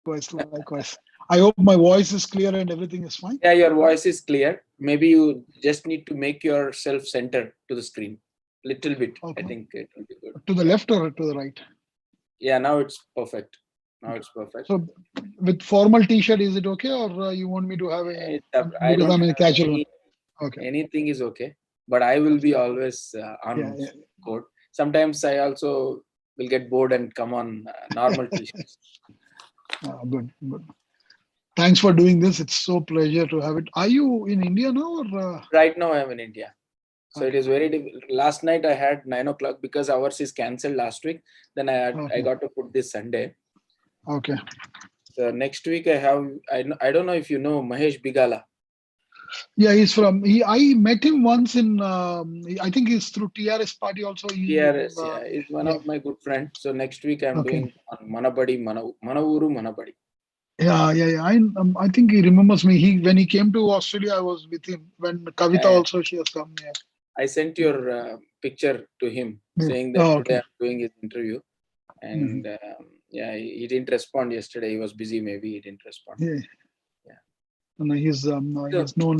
Likewise, likewise. I hope my voice is clear and everything is fine. Yeah, your voice is clear. Maybe you just need to make yourself center to the screen. Little bit. Okay. I think it will be good. To the left or to the right? Yeah, now it's perfect. Now it's perfect. So with formal t-shirt, is it okay? Or you want me to have a, I because don't I'm in a have casual one. Okay. anything is okay, but I will be always on Yeah. court. Sometimes I also will get bored and come on normal t-shirts. Good. Thanks for doing this. It's so pleasure to have it. Are you in India now or? Right now I'm in India. So Okay. it is very last night I had 9 o'clock because ours is cancelled last week. Then I got to put this Sunday. Okay. So next week I have I don't know if you know Mahesh Bigala. Yeah, he's from. I met him once in. I think he's through TRS party also. TRS, yeah, is one of my good friends. So next week I'm doing on Manabadi, Manavuru Manabadi. Yeah. I think he remembers me. When he came to Australia, I was with him. When Kavita also she has come. Yeah. I sent your picture to him saying that today I'm doing his interview, and he didn't respond yesterday. He was busy. Maybe he didn't respond. Yeah. No, he's known.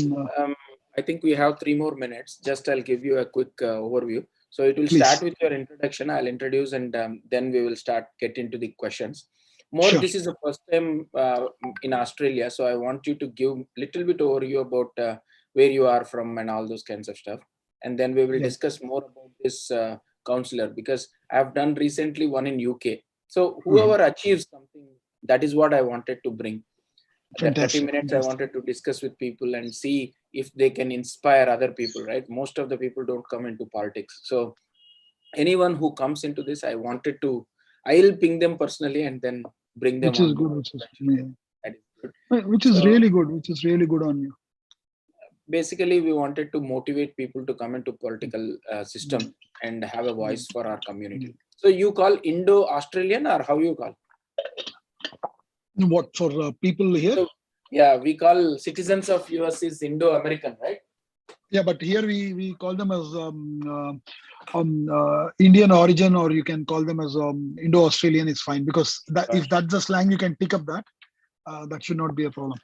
I think we have 3 more minutes. Just I'll give you a quick overview. So it will start with your introduction. I'll introduce and then we will get into the questions. This is the first time in Australia. So I want you to give a little bit overview about where you are from and all those kinds of stuff. And then we will discuss more about this counselor because I've done recently one in UK. So whoever achieves something, that is what I wanted to bring. That 30 minutes I wanted to discuss with people and see if they can inspire other people, right? Most of the people don't come into politics. So anyone who comes into this, I'll ping them personally and then bring them on board. Which is really good on you. Basically, we wanted to motivate people to come into political system and have a voice for our community. So you call Indo-Australian or how you call? What for people here? So, yeah, we call citizens of US is Indo-American, right? Yeah, but here we call them as Indian origin, or you can call them as Indo-Australian is fine because if that's the slang, you can pick up that. That should not be a problem.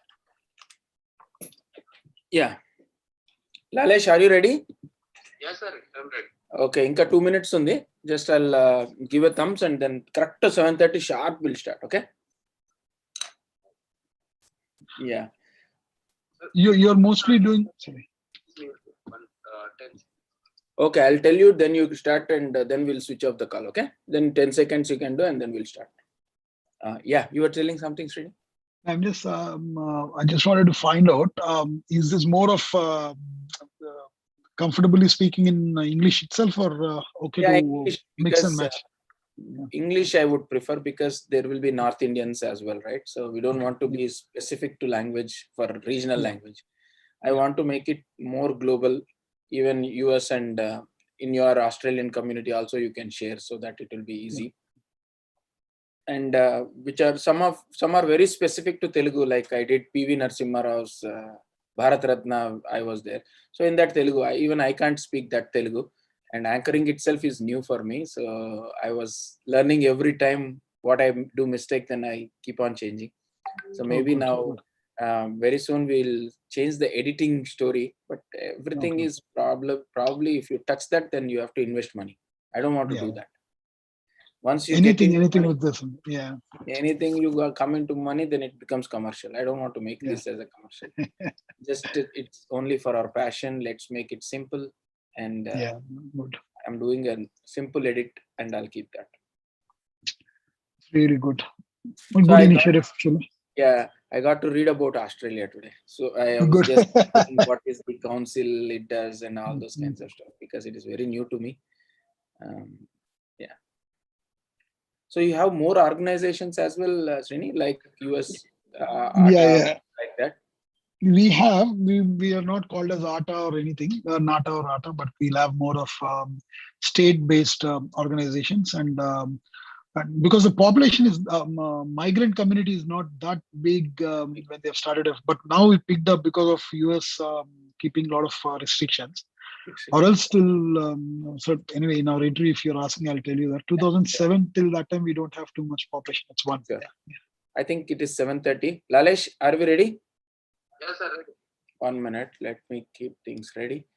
Yeah. Lalesh, are you ready? Yes, sir. I'm ready. Okay, inka 2 minutes undi. Just I'll give a thumbs and then correct 7:30 sharp we'll start. Okay. Yeah. You're mostly doing. Sorry. Okay, I'll tell you. Then you start and then we'll switch off the call. Okay. Then 10 seconds you can do and then we'll start. Yeah, you were telling something, Srini? I'm just. I just wanted to find out. Is this more of comfortably speaking in English itself, or okay to English, mix and match? English I would prefer because there will be North Indians as well, right? So we don't want to be specific to language for regional language. I want to make it more global, even US and in your Australian community also you can share so that it will be easy. And which are some are very specific to Telugu, like I did PV Narasimha Rao's Bharat Ratna, I was there. So in that Telugu, I can't speak that Telugu. And anchoring itself is new for me. So I was learning every time what I do mistake, then I keep on changing. So maybe now very soon we'll change the editing story, but everything is probably if you touch that, then you have to invest money. I don't want to do that. Once you anything money, with this, anything you come into money, then it becomes commercial. I don't want to make this as a commercial. Just it's only for our passion. Let's make it simple. And good. I'm doing a simple edit, and I'll keep that. Really good. Good initiative, actually. Yeah, I got to read about Australia today. So I was just thinking what is the council it does and all those kinds of stuff because it is very new to me. Yeah. So you have more organizations as well, Srini, like US ATA, like that. We are not called as ATA or anything, NATA or ATA, but we'll have more of state-based organizations, and because the population is migrant community is not that big when they've started, but now we picked up because of US keeping a lot of restrictions. Or else still, so anyway, in our interview, if you're asking, I'll tell you that 2007 till that time we don't have too much population. It's one. Sure. I think it is 7:30. Lalesh, are we ready? Yes, sir. Ready. 1 minute. Let me keep things ready.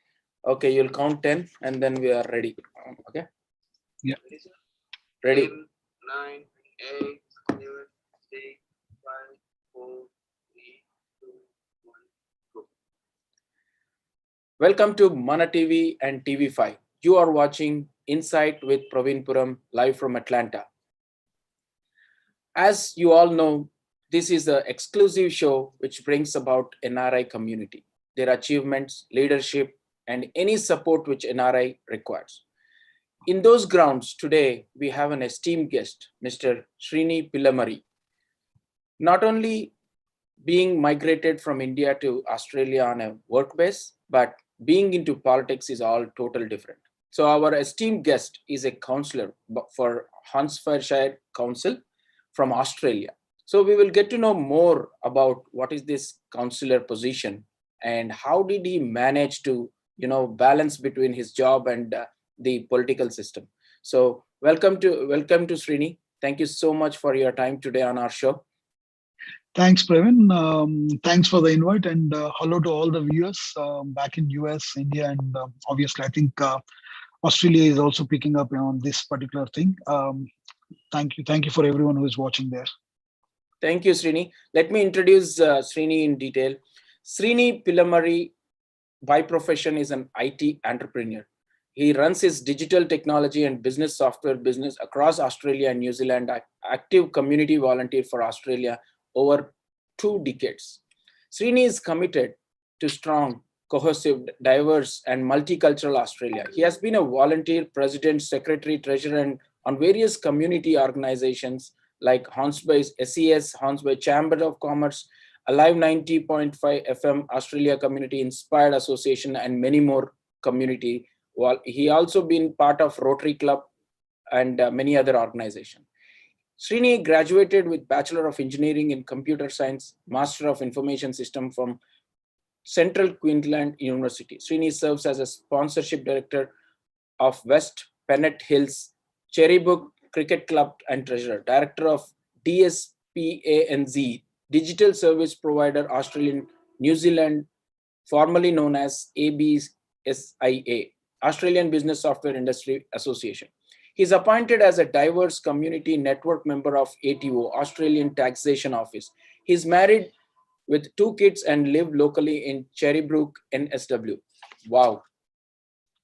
Okay, you'll count 10 and then we are ready. Okay. Yeah. Ready, sir? Ready. 10, 9, 8, 7, 6, 5, 4, 3, 2, 1, go. Welcome to Mana TV and TV5. You are watching Insight with Praveen Puram live from Atlanta. As you all know, this is an exclusive show which brings about NRI community, their achievements, leadership, and any support which NRI requires. In those grounds, today we have an esteemed guest, Mr. Srini Pillamari. Not only being migrated from India to Australia on a work base, but being into politics is all total different. So our esteemed guest is a councillor for Huntsfordshire Council from Australia. So we will get to know more about what is this councillor position and how did he manage to, balance between his job and the political system. So welcome to Srini. Thank you so much for your time today on our show. Thanks, Praveen. Thanks for the invite, and hello to all the viewers back in US, India, and obviously, I think Australia is also picking up on this particular thing. Thank you for everyone who is watching there. Thank you, Srini. Let me introduce Srini in detail. Srini Pillamari, by profession, is an IT entrepreneur. He runs his digital technology and business software business across Australia and New Zealand, active community volunteer for Australia over 2 decades. Srini is committed to strong, cohesive, diverse, and multicultural Australia. He has been a volunteer, president, secretary, treasurer, and on various community organizations like Hornsby's SES, Hornsby Chamber of Commerce, Alive 90.5 FM, Australia Community Inspired Association, and many more community. Well, he also been part of Rotary Club and many other organizations. Srini graduated with Bachelor of Engineering in Computer Science, Master of Information System from Central Queensland University. Srini serves as a sponsorship director of West Pennant Hills Cherrybrook Cricket Club and treasurer, director of DSPANZ, digital service provider Australian New Zealand, formerly known as ABSIA, Australian Business Software Industry Association. He is appointed as a diverse community network member of ATO, Australian Taxation Office. He is married with 2 kids and live locally in Cherrybrook, NSW. Wow.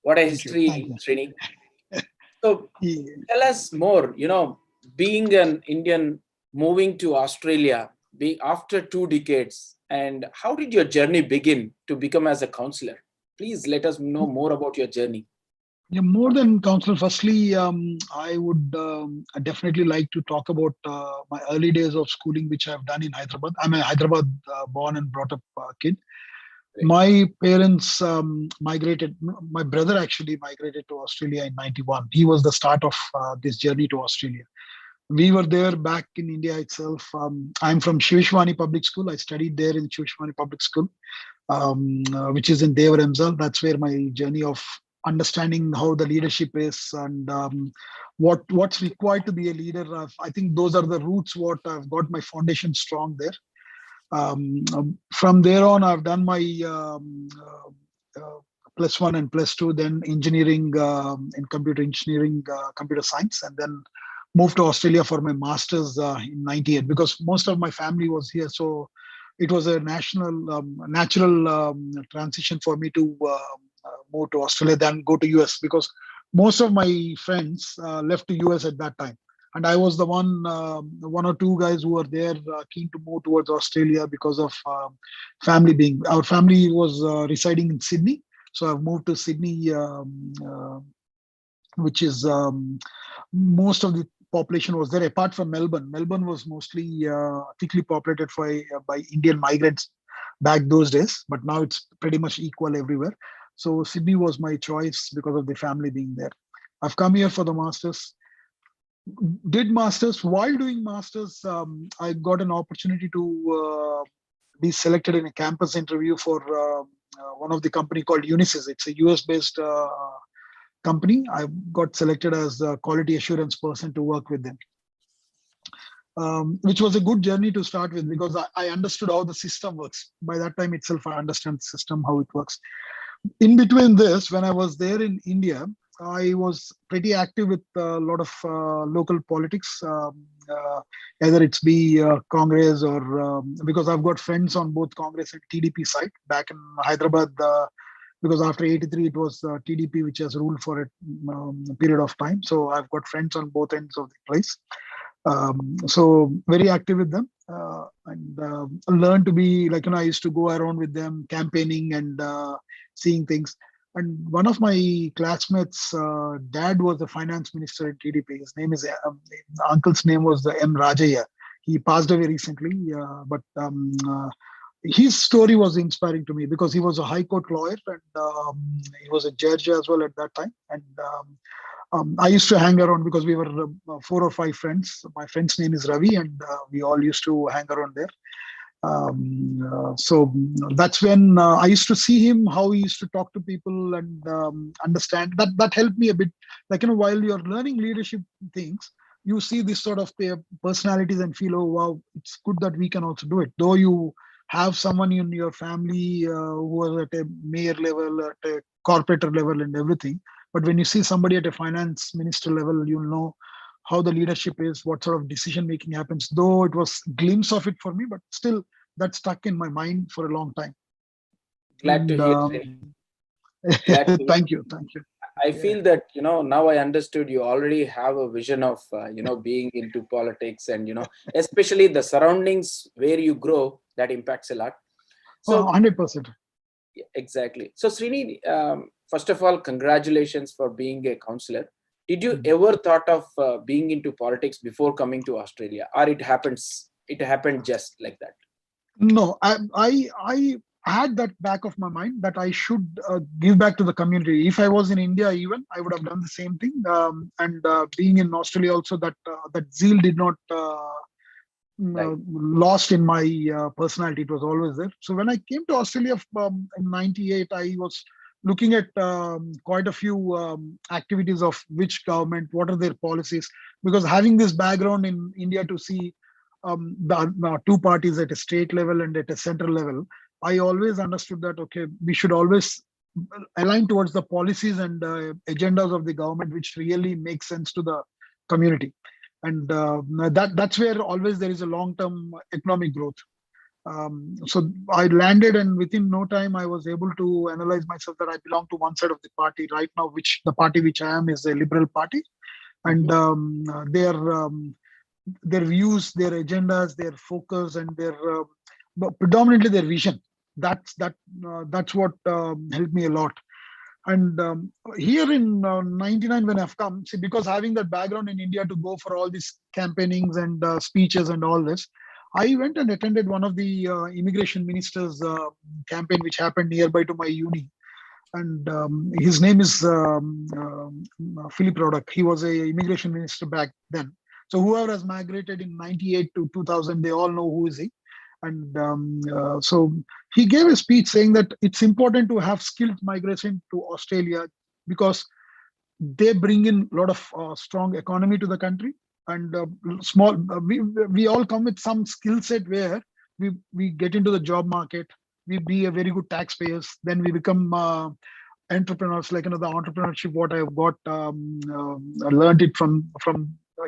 What a history, Srini. So tell us more, being an Indian moving to Australia after 2 decades, and how did your journey begin to become as a counselor? Please let us know more about your journey. Yeah, more than counselor. Firstly, I would definitely like to talk about my early days of schooling, which I've done in Hyderabad. I'm a Hyderabad born and brought up kid. Right. My parents migrated. My brother actually migrated to Australia in '91. He was the start of this journey to Australia. We were there back in India itself. I'm from Shivishwani Public School. I studied there in Shivishwani Public School, which is in Devar Emsal. That's where my journey of understanding how the leadership is and what's required to be a leader. I think those are the roots. What I've got my foundation strong there. From there on, I've done my +1 and +2, then engineering in computer engineering, computer science, and then moved to Australia for my master's in '98 because most of my family was here. So it was a natural transition for me to move to Australia, then go to US because most of my friends left to US at that time. And I was the one or two guys who were there keen to move towards Australia because of our family was residing in Sydney. So I've moved to Sydney, which is most of the population was there apart from Melbourne. Melbourne was mostly thickly populated by Indian migrants back those days, but now it's pretty much equal everywhere. So Sydney was my choice because of the family being there. I've come here for the masters. Did masters. While doing masters, I got an opportunity to be selected in a campus interview for one of the company called Unisys. It's a US based company. I got selected as a quality assurance person to work with them. which was a good journey to start with because I understood how the system works. By that time itself, I understand the system, how it works. In between this, when I was there in India, I was pretty active with a lot of local politics, either it's be Congress or because I've got friends on both Congress and TDP side back in Hyderabad. Because after 83, it was TDP which has ruled for a period of time. So I've got friends on both ends of the place. So very active with them and learn to be like, I used to go around with them campaigning and seeing things. And one of my classmates, dad was the finance minister at TDP. His name is, uncle's name was M. Rajaya. He passed away recently, but his story was inspiring to me because he was a high court lawyer and he was a judge as well at that time. And I used to hang around because we were 4 or 5 friends. My friend's name is Ravi, and we all used to hang around there. So that's when I used to see him, how he used to talk to people and understand. That helped me a bit. Like, while you're learning leadership things, you see this sort of personalities and feel, oh, wow, it's good that we can also do it. Though you have someone in your family who was at a mayor level, at a corporate level and everything. But when you see somebody at a finance minister level, you'll know how the leadership is, what sort of decision making happens. Though it was glimpse of it for me, but still that stuck in my mind for a long time. Glad to And hear, Srini. Glad to hear. thank you. I Yeah. feel that, now I understood you already have a vision of, being into politics and, especially the surroundings where you grow, that impacts a lot. Oh, So 100%. exactly. So Srini, first of all, congratulations for being a counselor. Did you Mhm. ever thought of being into politics before coming to Australia, or it happened just like that? No, I had that back of my mind that I should give back to the community. If I was in India, even I would have done the same thing. And being in Australia, also that zeal did not Right. lost in my personality. It was always there. So when I came to Australia in '98, I was looking at quite a few activities of which government, what are their policies, because having this background in India to see the two parties at a state level and at a central level, I always understood that, okay, we should always align towards the policies and agendas of the government, which really make sense to the community. And that's where always there is a long-term economic growth. So I landed, and within no time, I was able to analyze myself that I belong to one side of the party right now, which the party which I am is a liberal party, and Mhm. their views, their agendas, their focus, and their but predominantly their vision. That's what helped me a lot. And here in '99, when I've come, see, because having that background in India to go for all these campaignings and speeches and all this, I went and attended one of the immigration ministers' campaign, which happened nearby to my uni. And his name is Philip Rodak. He was a immigration minister back then. So whoever has migrated in '98 to 2000, they all know who is he. And so he gave a speech saying that it's important to have skilled migration to Australia because they bring in a lot of strong economy to the country, and small we all come with some skill set where we get into the job market, we be a very good taxpayers, then we become entrepreneurs, like the entrepreneurship what I've got I learned it from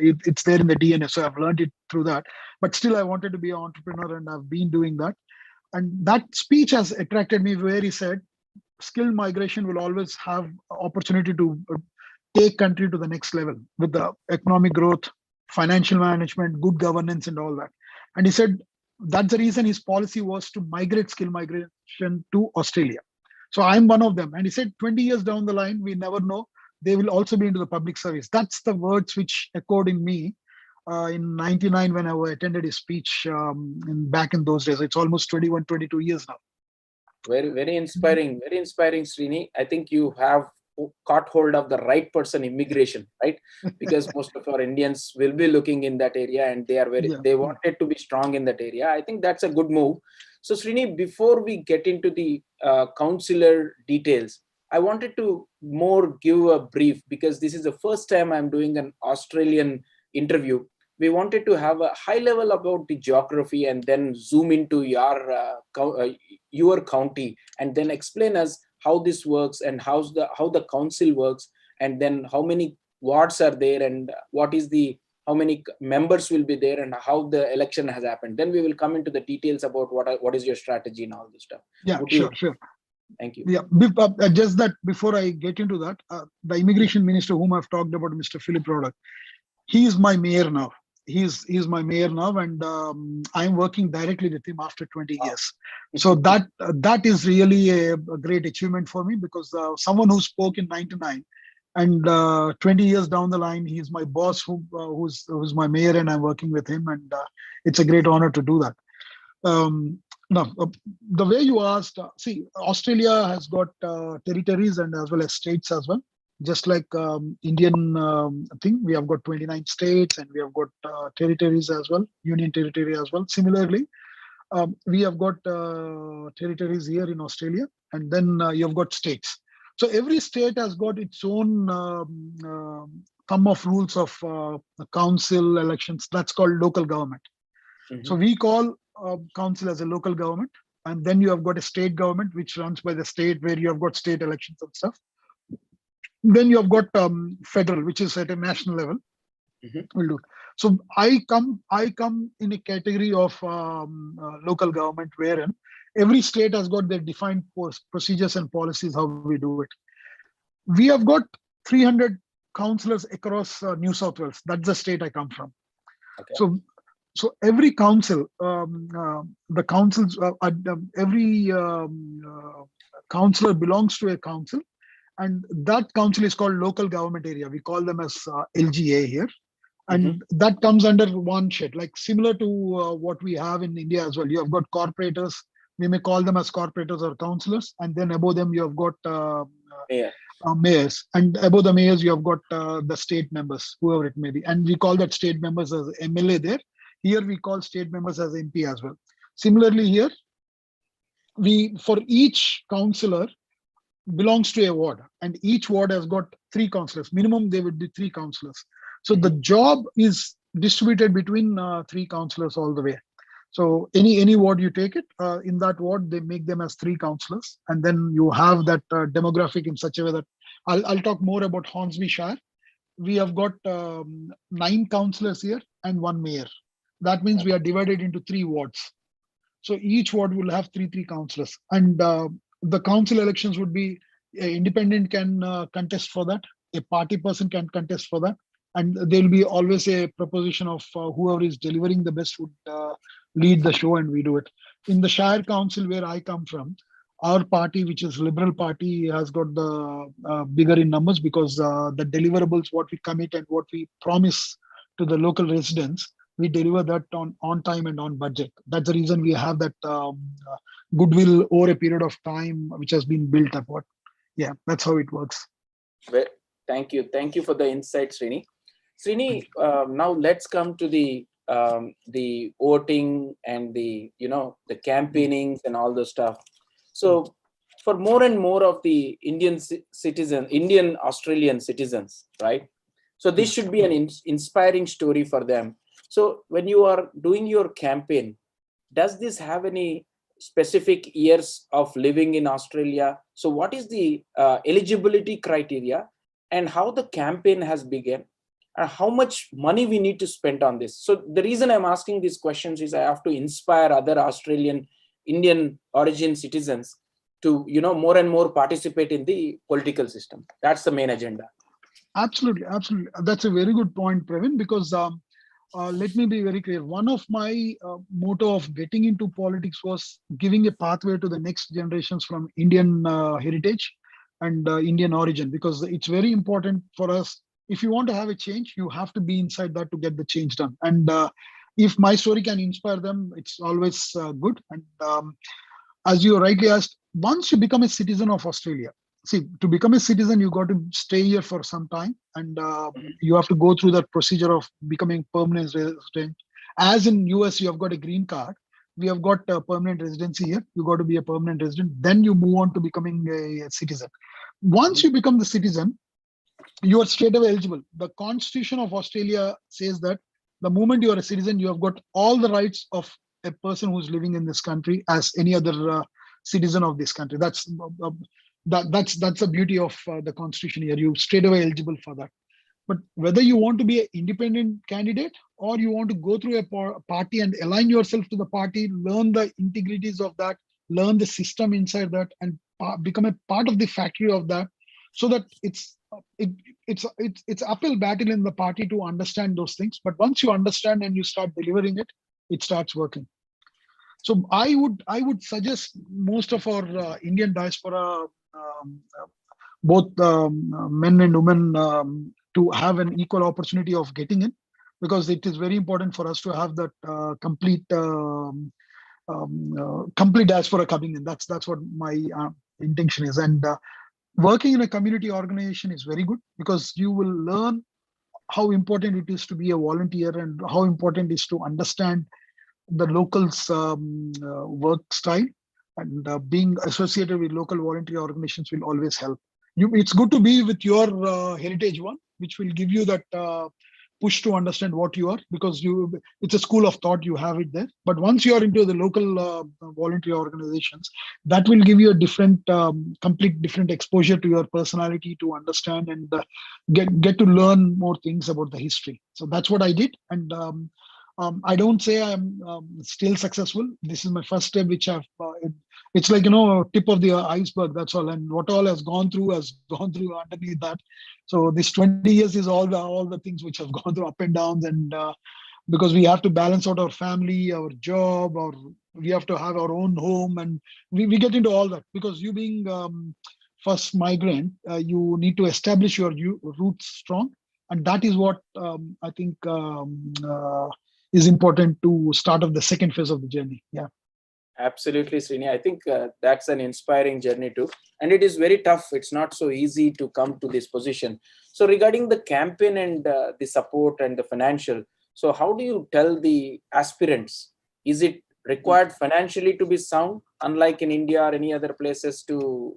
it's there in the DNA, so I've learned it through that. But still I wanted to be an entrepreneur, and I've been doing that. And that speech has attracted me, where he said skilled migration will always have opportunity to take country to the next level with the economic growth, financial management, good governance, and all that. And he said that's the reason his policy was to migrate skill migration to Australia. So I'm one of them. And he said 20 years down the line, we never know, they will also be into the public service. That's the words which echoed in me in '99 when I attended his speech back in those days. It's almost 21, 22 years now. Very, very inspiring, Srini. I think you have caught hold of the right person, immigration, right? Because most of our Indians will be looking in that area, and Yeah. they wanted to be strong in that area. I think that's a good move. So Srini, before we get into the counselor details, I wanted to more give a brief, because this is the first time I'm doing an Australian interview. we wanted to have a high level about the geography and then zoom into your county and then explain us how this works and how the council works, and then how many wards are there, and what is the how many members will be there, and how the election has happened. Then we will come into the details about what is your strategy and all this stuff. Yeah, Would sure, you? sure. Thank you. Yeah, just that before I get into that, the immigration minister whom I've talked about, Mr. Philip Roddock, he is my mayor now. He's my mayor now, and I'm working directly with him after 20 Wow. years. So that is really a great achievement for me, because someone who spoke in '99 and 20 years down the line, he's my boss, who's my mayor, and I'm working with him, and it's a great honor to do that. Now, the way you asked, see, Australia has got territories and as well as states as well. Just like Indian thing, we have got 29 states and we have got territories as well, union territory as well. Similarly, we have got territories here in Australia, and then you have got states. So every state has got its own sum of rules of council elections. That's called local government. So we call council as a local government, and then you have got a state government which runs by the state, where you have got state elections and stuff. Then you have got federal, which is at a national level. We'll do. So I come in a category of local government, wherein every state has got their defined procedures and policies how we do it. We have got 300 councillors across New South Wales. That's the state I come from. Okay. So every council, the councils, every councillor belongs to a council, and that council is called local government area. We call them as LGA here, and that comes under one shed, like similar to what we have in India as well. You have got corporators. We may call them as corporators or councillors, and then above them you have got mayors, and above the mayors you have got the state members, whoever it may be, and we call that state members as MLA there. Here we call state members as MP as well. Similarly here, for each councillor belongs to a ward, and each ward has got 3 councillors. Minimum there would be 3 councillors. So the job is distributed between 3 councillors all the way. So any ward you take it, in that ward they make them as 3 councillors, and then you have that demographic in such a way that I'll talk more about Hornsby Shire. We have got 9 councillors here and 1 mayor. That means we are divided into 3 wards. So each ward will have 3 councillors, and the council elections would be independent can contest for that, a party person can contest for that, and there will be always a proposition of whoever is delivering the best would lead the show, and we do it. In the Shire Council where I come from, our party, which is Liberal Party, has got the bigger in numbers, because the deliverables, what we commit and what we promise to the local residents, we deliver that on time and on budget. That's the reason we have that goodwill over a period of time, which has been built upward. Yeah, that's how it works. Well, thank you for the insight, Srini. Srini, now let's come to the voting and the campaignings and all the stuff. So for more and more of the Indian Australian citizens, right? So this should be an inspiring story for them. So when you are doing your campaign, does this have any specific years of living in Australia? So what is the eligibility criteria, and how the campaign has begun, and how much money we need to spend on this? So the reason I'm asking these questions is I have to inspire other Australian Indian origin citizens to more and more participate in the political system. That's the main agenda. Absolutely. That's a very good point, Praveen, because let me be very clear. One of my motto of getting into politics was giving a pathway to the next generations from Indian heritage and Indian origin, because it's very important for us. If you want to have a change, you have to be inside that to get the change done. And if my story can inspire them, it's always good. And as you rightly asked, once you become a citizen of Australia, see, to become a citizen, you got to stay here for some time, and you have to go through that procedure of becoming permanent resident. As in US, you have got a green card. We have got a permanent residency here. You got to be a permanent resident. Then you move on to becoming a citizen. Once you become the citizen, you are straight away eligible. The Constitution of Australia says that The moment you are a citizen, you have got all the rights of a person who's living in this country as any other citizen of this country. That's the beauty of the constitution here. You straight away eligible for that. But whether you want to be an independent candidate or you want to go through a party and align yourself to the party, learn the integrities of that, learn the system inside that, and become a part of the factory of that, so that it, it's uphill battle in the party to understand those things. But once you understand and you start delivering it, it starts working. So I would suggest most of our Indian diaspora, both men and women, to have an equal opportunity of getting in, because it is very important for us to have that complete diaspora coming in. That's what my intention is. And working in a community organization is very good, because you will learn how important it is to be a volunteer and how important it is to understand the locals' work style, and being associated with local volunteer organizations will always help. It's good to be with your heritage one, which will give you that push to understand what you are, because it's a school of thought, you have it there. But once you are into the local volunteer organizations, that will give you a different, complete different exposure to your personality, to understand and get to learn more things about the history. So that's what I did. And I don't say I'm still successful. This is my first step, which it's like, tip of the iceberg. That's all. And what all has gone through underneath that. So this 20 years is all the things which have gone through up and downs. And because we have to balance out our family, our job, or we have to have our own home. And we get into all that, because you being first migrant, you need to establish your roots strong. And that is what I think is important to start off the second phase of the journey. Yeah. Absolutely, Srini. I think that's an inspiring journey too. And it is very tough. It's not so easy to come to this position. So regarding the campaign and the support and the financial, so how do you tell the aspirants? Is it required financially to be sound, unlike in India or any other places, to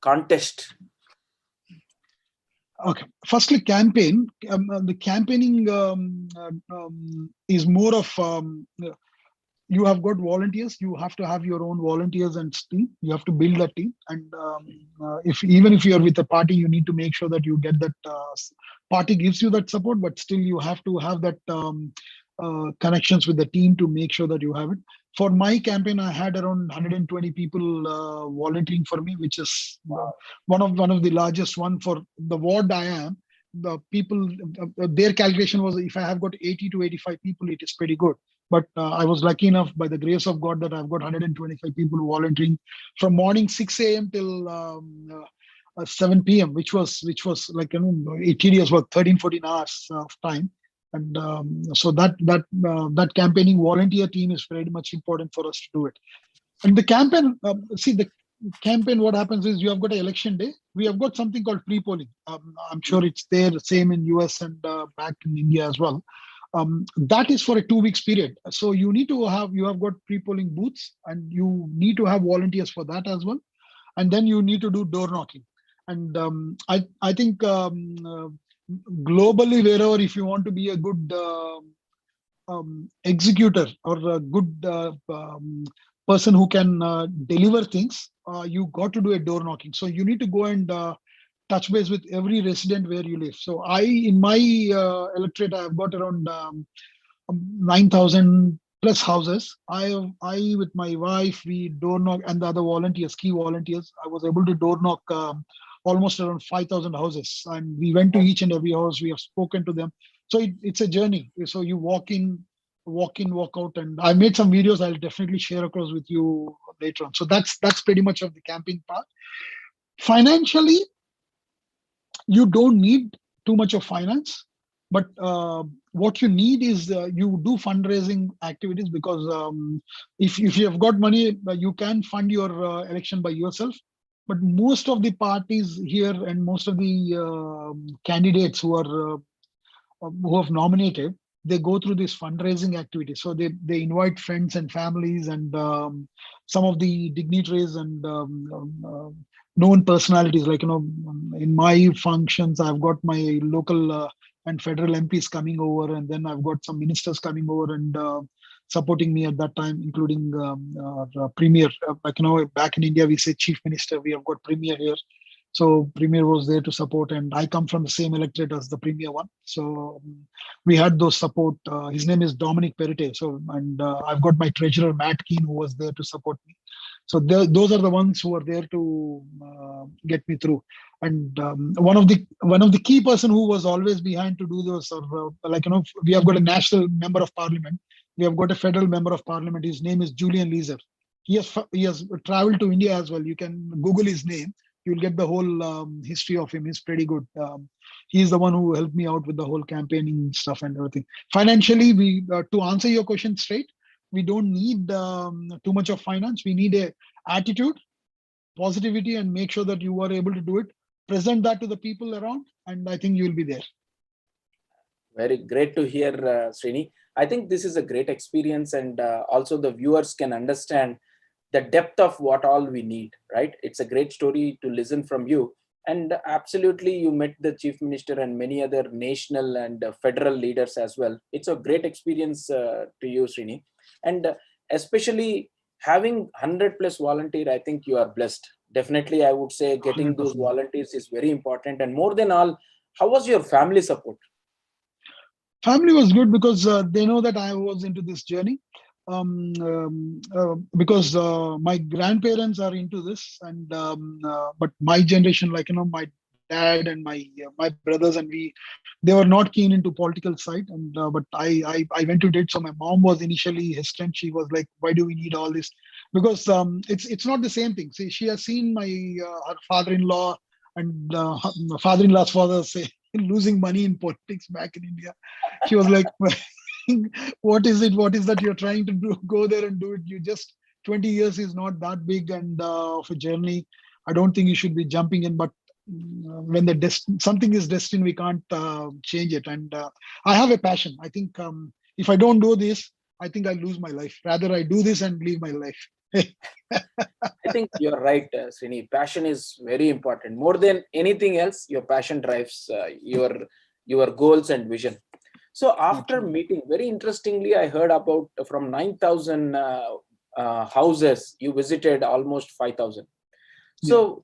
contest? Okay. Firstly, campaign. The campaigning is more of you have got volunteers. You have to have your own volunteers and team. You have to build a team. And even if you are with a party, you need to make sure that you get that party gives you that support. But still, you have to have that connections with the team to make sure that you have it. For my campaign, I had around 120 people volunteering for me, which is one of the largest one for the ward I am. The people, their calculation was, if I have got 80 to 85 people, it is pretty good. But I was lucky enough, by the grace of God, that I've got 125 people volunteering from morning 6 a.m. till 7 p.m., which was like, 80 years work, 13-14 hours of time. And so that campaigning volunteer team is very much important for us to do it. And the campaign, the campaign, what happens is, you have got an election day. We have got something called pre-polling. I'm sure it's there, same in US and back in India as well. That is for a 2 weeks period. So you have got pre-polling booths, and you need to have volunteers for that as well. And then you need to do door knocking. And I think globally, wherever, if you want to be a good executor or a good person who can deliver things, you got to do a door knocking. So you need to go and touch base with every resident where you live. So in my electorate, I've got around 9,000 plus houses. I with my wife, we door knock, and the other volunteers, key volunteers, I was able to door knock almost around 5,000 houses. And we went to each and every house. We have spoken to them. So it's a journey. So you walk in, walk out. And I made some videos I'll definitely share across with you later on. So that's pretty much of the camping part. Financially, you don't need too much of finance, but what you need is you do fundraising activities, because if you have got money, you can fund your election by yourself. But most of the parties here and most of the candidates who have nominated, they go through this fundraising activity. So they invite friends and families and some of the dignitaries and known personalities. Like, in my functions, I've got my local and federal MPs coming over, and then I've got some ministers coming over and supporting me at that time, including premier. Like back in India we say chief minister. We have got premier here, so premier was there to support, and I come from the same electorate as the premier one. So we had those support. His name is Dominic Perite. So and I've got my treasurer Matt Keen who was there to support me. So those are the ones who are there to get me through. And one of the key person who was always behind to do those, or we have got a national member of parliament, we have got a federal member of parliament. His name is Julian Leeser. He has traveled to India as well. You can Google his name. You'll get the whole history of him. He's pretty good. He's the one who helped me out with the whole campaigning stuff and everything. Financially, we to answer your question straight, we don't need too much of finance. We need a attitude, positivity, and make sure that you are able to do it. Present that to the people around, and I think you will be there. Very great to hear, Srini. I think this is a great experience, and also the viewers can understand the depth of what all we need, right? It's a great story to listen from you. And absolutely, you met the chief minister and many other national and federal leaders as well. It's a great experience to you, Srini. And especially having 100 plus volunteer, I think you are blessed. Definitely, I would say getting 100%. those volunteers is very important. And more than all, how was your family support? Family was good because they know that I was into this journey. Because my grandparents are into this, and but my generation, my dad and my brothers and they were not keen into political side, and but I went to it. So my mom was initially hesitant. She was like, "Why do we need all this?" Because it's not the same thing. See, she has seen my her father-in-law and father-in-law's father say losing money in politics back in India. She was like, what is it? What is that you're trying to do? Go there and do it. You just 20 years is not that big and of a journey. I don't think you should be jumping in. But when something is destined, we can't change it. And I have a passion. I think if I don't do this, I think I lose my life. Rather, I do this and leave my life. I think you're right, Srini. Passion is very important. More than anything else, your passion drives your goals and vision. So after meeting, very interestingly, I heard about from 9,000 houses, you visited almost 5,000. So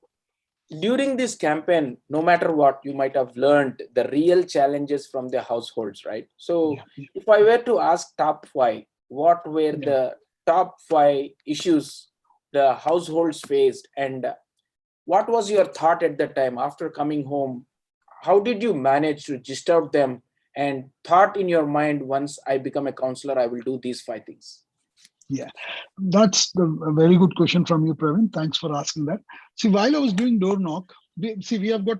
during this campaign, no matter what, you might have learned the real challenges from the households, right? So if I were to ask top five, what were the top five issues the households faced, and what was your thought at the time after coming home? How did you manage to gist out them and thought in your mind, once I become a counselor, I will do these five things? Yeah, that's a very good question from you, Praveen. Thanks for asking that. See, while I was doing door knock, we have got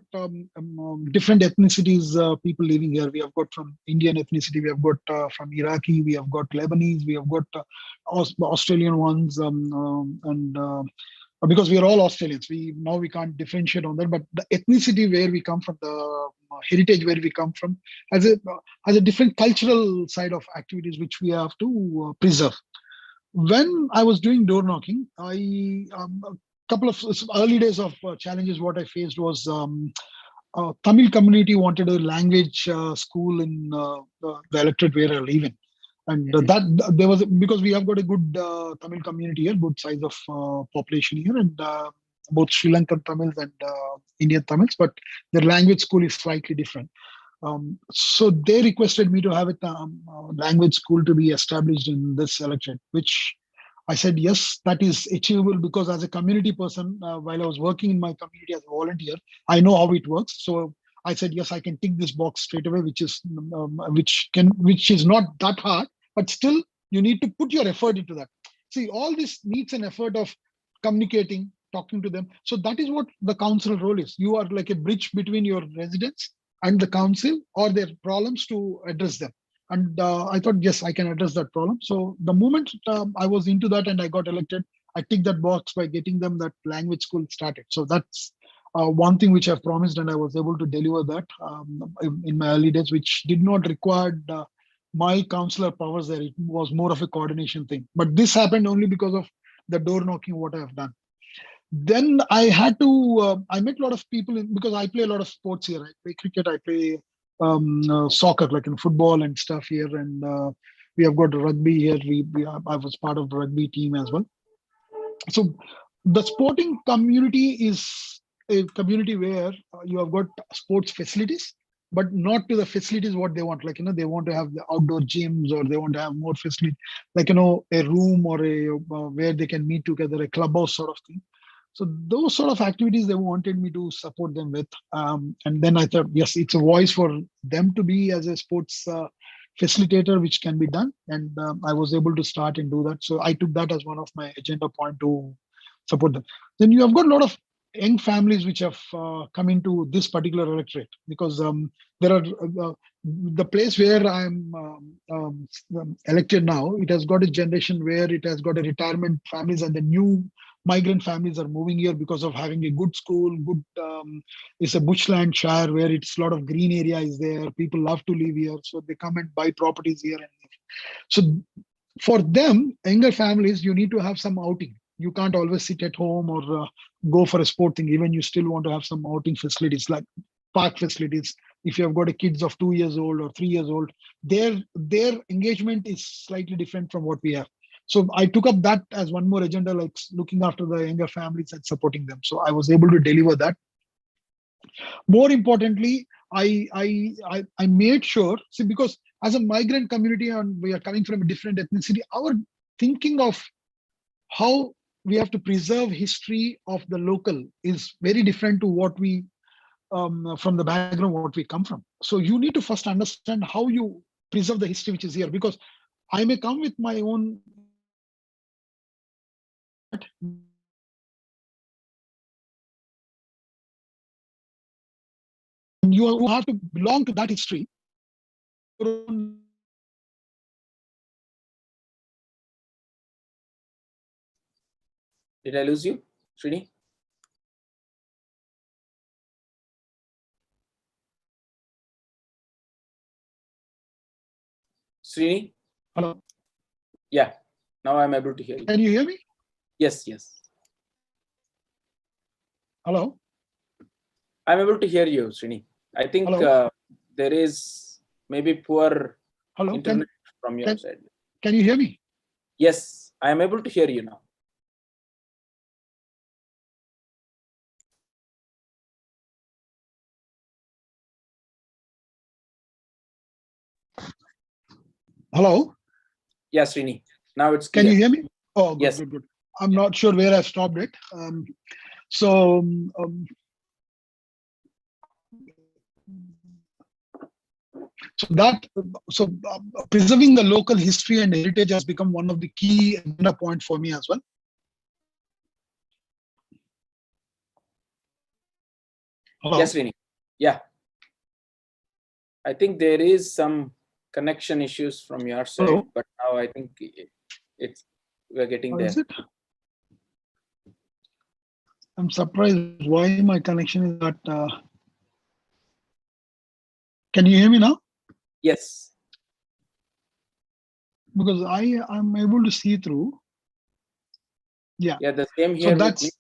different ethnicities, people living here. We have got from Indian ethnicity, we have got from Iraqi, we have got Lebanese, we have got Australian ones, and because we are all Australians, we can't differentiate on that. But the ethnicity where we come from, the heritage where we come from, has a different cultural side of activities which we have to preserve. When I was doing door knocking, a couple of early days of challenges. What I faced was Tamil community wanted a language school in the electorate where I live in, and that there was because we have got a good Tamil community here, good size of population here, and both Sri Lankan Tamils and Indian Tamils, but their language school is slightly different. So they requested me to have a language school to be established in this electorate, which I said, yes, that is achievable because as a community person, while I was working in my community as a volunteer, I know how it works. So I said, yes, I can tick this box straight away, which is not that hard, but still you need to put your effort into that. See, all this needs an effort of communicating, talking to them. So that is what the council role is. You are like a bridge between your residents and the council or their problems to address them. And I thought, yes, I can address that problem. So the moment I was into that and I got elected, I ticked that box by getting them that language school started. So that's one thing which I've promised, and I was able to deliver that in my early days, which did not require my counselor powers there. It was more of a coordination thing. But this happened only because of the door knocking, what I have done. Then I had to, I met a lot of people because I play a lot of sports here. I play cricket, I play soccer, like in football and stuff here, and we have got rugby here. I was part of the rugby team as well. So the sporting community is a community where you have got sports facilities, but not to the facilities what they want. Like, they want to have the outdoor gyms, or they want to have more facility, like, a room, or a where they can meet together, a clubhouse sort of thing. So those sort of activities they wanted me to support them with. And then I thought, yes, it's a voice for them to be as a sports facilitator, which can be done. And I was able to start and do that. So I took that as one of my agenda point to support them. Then you have got a lot of young families which have come into this particular electorate, because there are the place where I'm elected now. It has got a generation where it has got a retirement families, and the new migrant families are moving here because of having a good school, good. It's a bushland shire where it's a lot of green area is there. People love to live here, so they come and buy properties here. And so for them, younger families, you need to have some outing. You can't always sit at home, or go for a sport thing. Even you still want to have some outing facilities, like park facilities. If you have got a kids of 2 years old or 3 years old, their engagement is slightly different from what we have. So I took up that as one more agenda, like looking after the younger families and supporting them. So I was able to deliver that. More importantly, I made sure, see, because as a migrant community and we are coming from a different ethnicity, our thinking of how we have to preserve history of the local is very different to what we from the background what we come from. So you need to first understand how you preserve the history which is here, because I may come with my own and you have to belong to that history. Did I lose you, Srini? Srini? Hello. Yeah, now I'm able to hear you. Can you hear me? Yes, yes. Hello. I'm able to hear you, Srini. I think there is maybe poor internet from your side. Can you hear me? Yes, I am able to hear you now. Hello. Yes, Srini. Now it's clear. Can you hear me? Oh, good, yes. Good. I'm not sure where I stopped it. So preserving the local history and heritage has become one of the key agenda point for me as well. Hello? Yes, Rini. Yeah. I think there is some connection issues from your side, Hello? But now I think we're getting there. Is it? I'm surprised why my connection is that. Can you hear me now? Yes. Because I'm able to see through. Yeah. Yeah, the same here. So that's.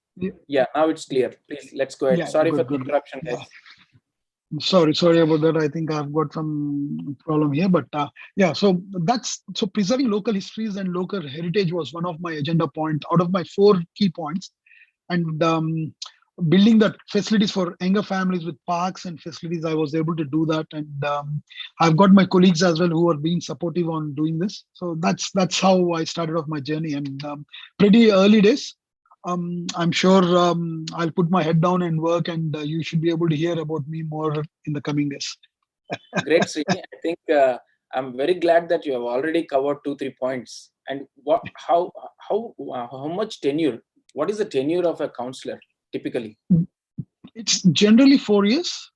Yeah, now it's clear. Please, let's go ahead. Yeah, Sorry for the interruption, guys. Yeah. Sorry about that. I think I've got some problem here, but yeah. So preserving local histories and local heritage was one of my agenda points out of my 4 key points, and building that facilities for younger families with parks and facilities. I was able to do that, and I've got my colleagues as well who are being supportive on doing this. So that's how I started off my journey, and pretty early days. I'm sure I'll put my head down and work, and you should be able to hear about me more in the coming days. Great, Srini. I think I'm very glad that you have already covered 2-3 points. And how much tenure? What is the tenure of a counselor typically? It's generally 4 years,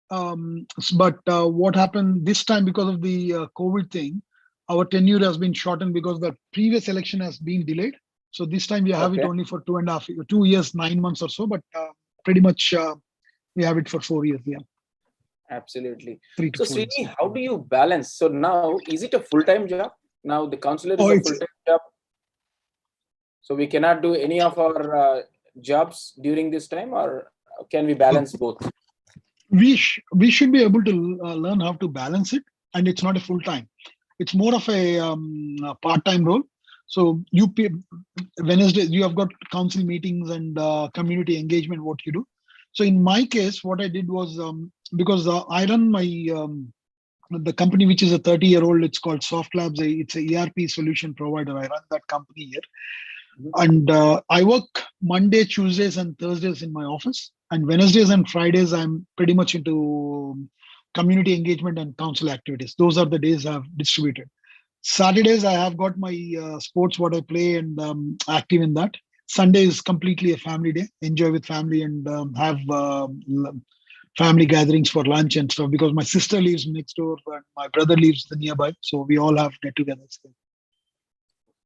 but what happened this time because of the COVID thing, our tenure has been shortened because the previous election has been delayed. So this time we have it only for 2 years, 9 months or so, but pretty much we have it for 4 years. Yeah. Absolutely. 3 to 4 Srini, years. how do you balance? So now, is it a full-time job? Now the counselor is a full-time job. So we cannot do any of our jobs during this time, or can we balance both? We should be able to learn how to balance it, and it's not a full time. It's more of a part time role. So Wednesday you have got council meetings and community engagement. What you do. So in my case, what I did was because I run my the company, which is a 30-year-old. It's called Soft Labs. It's a ERP solution provider. I run that company here. And I work Monday, Tuesdays, and Thursdays in my office. And Wednesdays and Fridays, I'm pretty much into community engagement and council activities. Those are the days I've distributed. Saturdays, I have got my sports, what I play, and active in that. Sunday is completely a family day. Enjoy with family and have family gatherings for lunch and stuff. Because my sister lives next door and my brother lives nearby, so we all have get-togethers.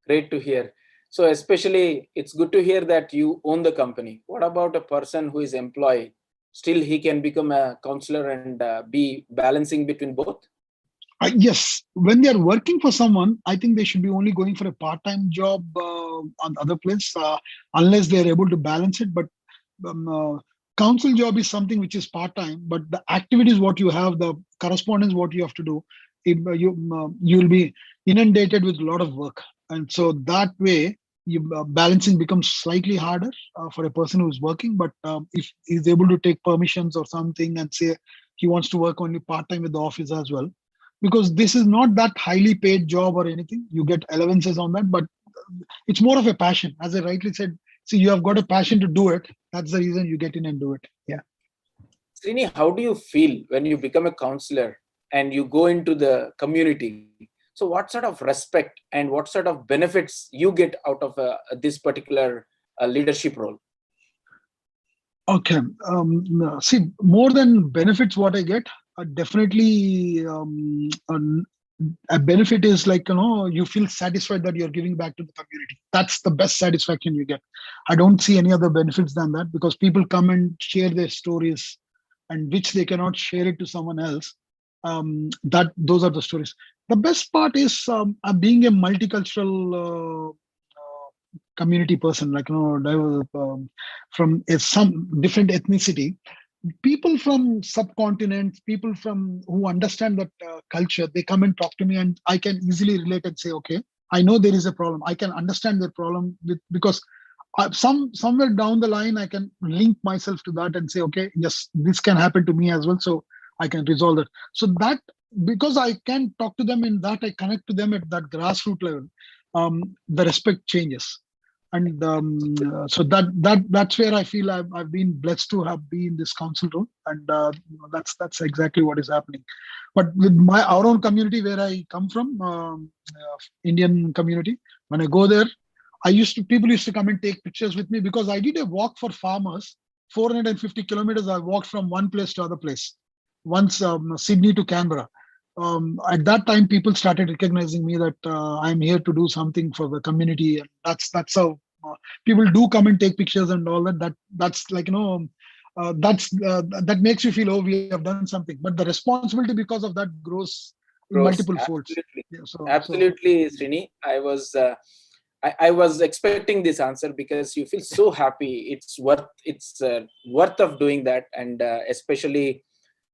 Great to hear. So especially it's good to hear that you own the company. What about a person who is employed? Still, he can become a counselor and be balancing between both? Yes, when they are working for someone, I think they should be only going for a part-time job on other place, unless they are able to balance it. But council job is something which is part-time, but the activities what you have, the correspondence what you have to do, you'll be inundated with a lot of work, and so that way balancing becomes slightly harder for a person who is working. But if he's able to take permissions or something and say he wants to work only part-time with the office as well, because this is not that highly paid job or anything. You get allowances on that, but it's more of a passion. As I rightly said, see, you have got a passion to do it. That's the reason you get in and do it. Yeah. Srini, how do you feel when you become a counselor and you go into the community? So what sort of respect and what sort of benefits you get out of this particular leadership role? Okay. See, more than benefits, what I get, definitely a benefit is like, you feel satisfied that you're giving back to the community. That's the best satisfaction you get. I don't see any other benefits than that, because people come and share their stories, and which they cannot share it to someone else. That those are the stories. The best part is being a multicultural community person, like from some different ethnicity, people from subcontinents, people from who understand that culture, they come and talk to me, and I can easily relate and say, okay, I know there is a problem. I can understand their problem because somewhere down the line I can link myself to that and say, okay, yes, this can happen to me as well, so I can resolve that. So that, because I can talk to them in that, I connect to them at that grassroots level. The respect changes, and so that's where I feel I've been blessed to have been in this council role, and that's exactly what is happening. But with our own community where I come from, Indian community, when I go there, people used to come and take pictures with me, because I did a walk for farmers, 450 kilometers. I walked from one place to other place, once Sydney to Canberra. At that time, people started recognizing me that I'm here to do something for the community, and that's how people do come and take pictures and all that. That's like, that makes you feel, oh, we have done something. But the responsibility because of that grows in Gross, multiple folds. absolutely, Yeah, absolutely, Srini. I was expecting this answer, because you feel so happy. It's worth of doing that, and especially.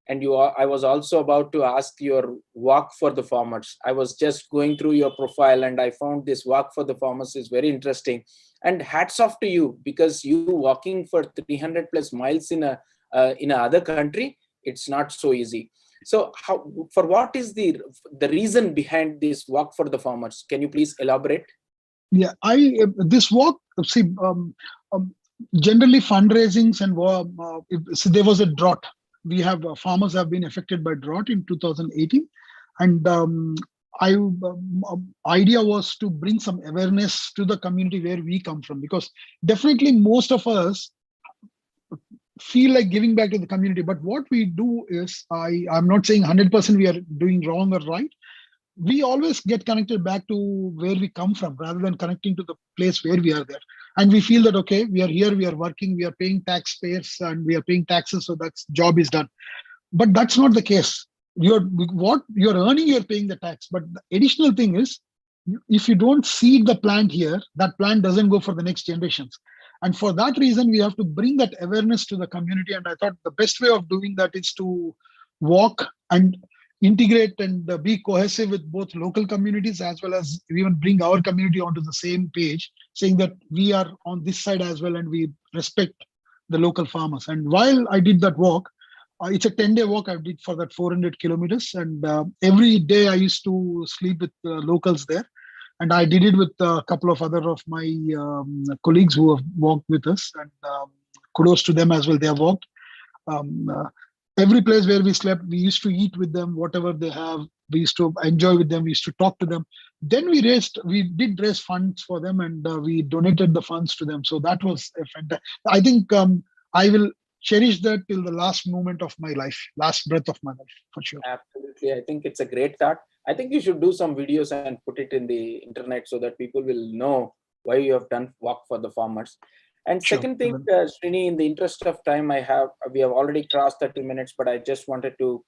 And I was also about to ask your walk for the farmers. I was just going through your profile, and I found this walk for the farmers is very interesting. And hats off to you, because you walking for 300 plus miles in a other country, it's not so easy. So what is the reason behind this walk for the farmers? Can you please elaborate? Yeah, this walk, see, generally fundraisings and so there was a drought. We have farmers have been affected by drought in 2018, and idea was to bring some awareness to the community where we come from, because definitely most of us feel like giving back to the community. But what we do is, I'm not saying 100% we are doing wrong or right. We always get connected back to where we come from, rather than connecting to the place where we are there. And we feel that, okay, we are here, we are working, we are paying taxpayers, and we are paying taxes, so that job is done. But that's not the case. What you're earning, you're paying the tax. But the additional thing is, if you don't seed the plant here, that plant doesn't go for the next generations. And for that reason, we have to bring that awareness to the community. And I thought the best way of doing that is to walk and integrate and be cohesive with both local communities, as well as even bring our community onto the same page, saying that we are on this side as well and we respect the local farmers. And while I did that walk, it's a 10-day walk I did for that 400 kilometers. And every day I used to sleep with locals there. And I did it with a couple of other of my colleagues who have walked with us. And kudos to them as well. They have walked. Um, uh, every place where we slept, we used to eat with them, whatever they have. We used to enjoy with them. We used to talk to them. Then we did raise funds for them, and we donated the funds to them. So that was a fantastic. I think I will cherish that till the last moment of my life, last breath of my life, for sure. Absolutely. I think it's a great thought. I think you should do some videos and put it in the internet so that people will know why you have done walk for the farmers. And Sure. second thing, Srini, in the interest of time, we have already crossed 30 minutes, but I just wanted to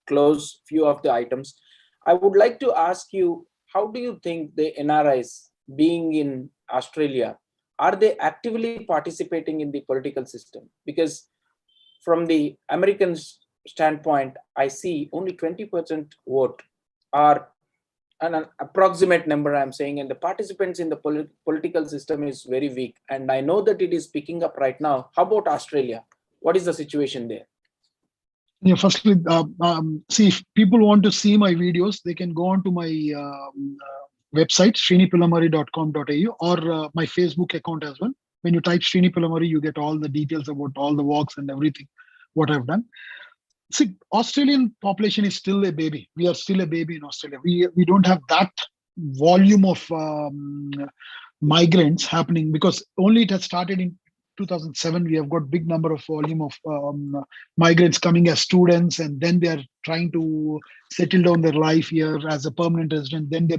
close few of the items. I would like to ask you, how do you think the NRIs being in Australia, are they actively participating in the political system? Because from the American standpoint, I see only 20% vote, are an approximate number I'm saying, and the participants in the political system is very weak. And I know that it is picking up right now. How about Australia? What is the situation there? Yeah, firstly, see, if people want to see my videos, they can go on to my website, srinipilamari.com.au, or my Facebook account as well. When you type Srini Pilamari, you get all the details about all the walks and everything, what I've done. See, Australian population is still a baby. We are still a baby in Australia. We don't have that volume of migrants happening, because only it has started in 2007. We have got big number of volume of migrants coming as students, and then they are trying to settle down their life here as a permanent resident. Then they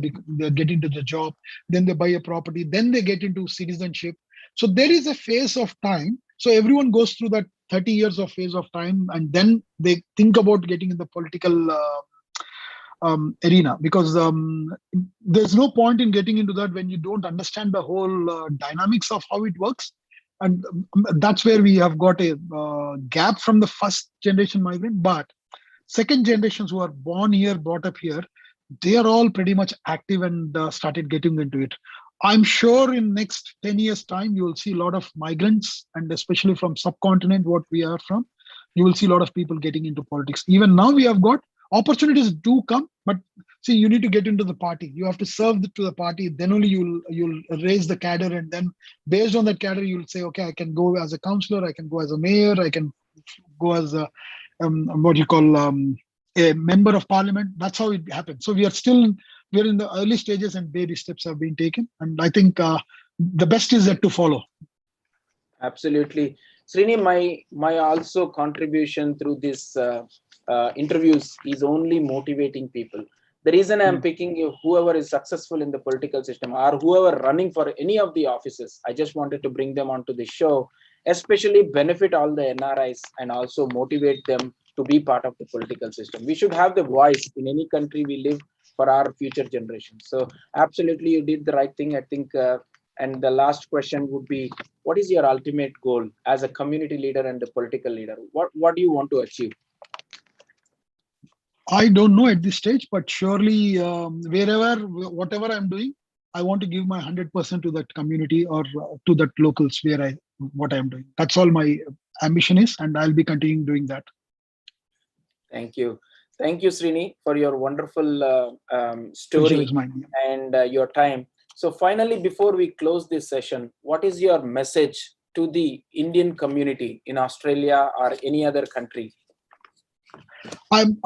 get into the job, then they buy a property, then they get into citizenship. So there is a phase of time. So everyone goes through that 30 years of phase of time, and then they think about getting in the political arena, because there's no point in getting into that when you don't understand the whole dynamics of how it works. And that's where we have got a gap from the first generation migrant. But second generations who are born here, brought up here, they are all pretty much active and started getting into it. I'm sure in next 10 years time, you will see a lot of migrants, and especially from subcontinent, what we are from, you will see a lot of people getting into politics. Even now we have got opportunities do come, but see, you need to get into the party. You have to serve to the party. Then only you'll raise the cadre, and then based on that cadre, you'll say, okay, I can go as a councillor, I can go as a mayor, I can go as a what you call a member of parliament. That's how it happens. So we're in the early stages, and baby steps have been taken. And I think the best is yet to follow. Absolutely. Srini, my also contribution through this interviews is only motivating people. The reason I'm picking you, whoever is successful in the political system or whoever running for any of the offices, I just wanted to bring them onto the show, especially benefit all the NRIs and also motivate them to be part of the political system. We should have the voice in any country we live for our future generations. So absolutely, you did the right thing, I think. And the last question would be, what is your ultimate goal as a community leader and a political leader? What do you want to achieve? I don't know at this stage, but surely whatever I'm doing, I want to give my 100% to that community, or to that locals what I'm doing. That's all my ambition is, and I'll be continuing doing that. Thank you. Thank you, Srini, for your wonderful story and your time. So finally, before we close this session, what is your message to the Indian community in Australia or any other country? I'm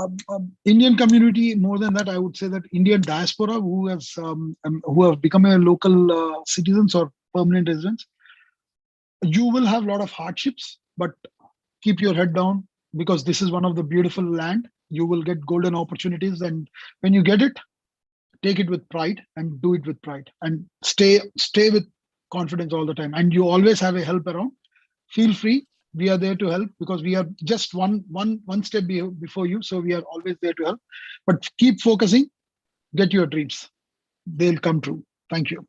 Indian community. More than that, I would say that Indian diaspora who have become a local citizens or permanent residents. You will have a lot of hardships, but keep your head down, because this is one of the beautiful land. You will get golden opportunities, and when you get it, take it with pride and do it with pride, and stay with confidence all the time. And you always have a help around. Feel free. We are there to help, because we are just one step before you. So we are always there to help. But keep focusing. Get your dreams. They'll come true. Thank you.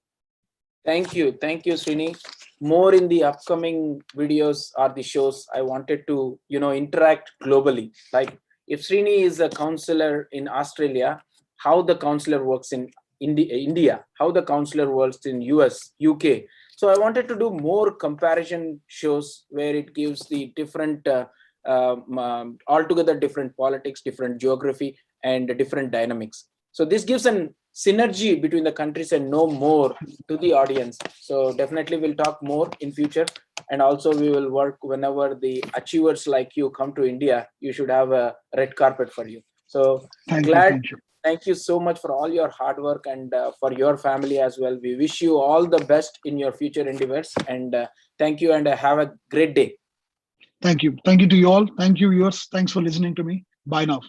Thank you. Thank you, Srini. more in the upcoming videos or the shows, I wanted to, interact globally. Like if Srini is a counselor in Australia, how the counselor works in India, how the counselor works in US, UK. So I wanted to do more comparison shows where it gives the different, altogether different politics, different geography, and different dynamics. So this gives an synergy between the countries and know more to the audience. So definitely we'll talk more in future, and also we will work whenever the achievers like you come to India. You should have a red carpet for you. So Thank you. glad. Thank you. Thank you so much for all your hard work, and for your family as well. We wish you all the best in your future endeavors, and thank you, and have a great day. Thank you. Thank you to you all. Thank you, viewers. Thanks for listening to me. Bye now.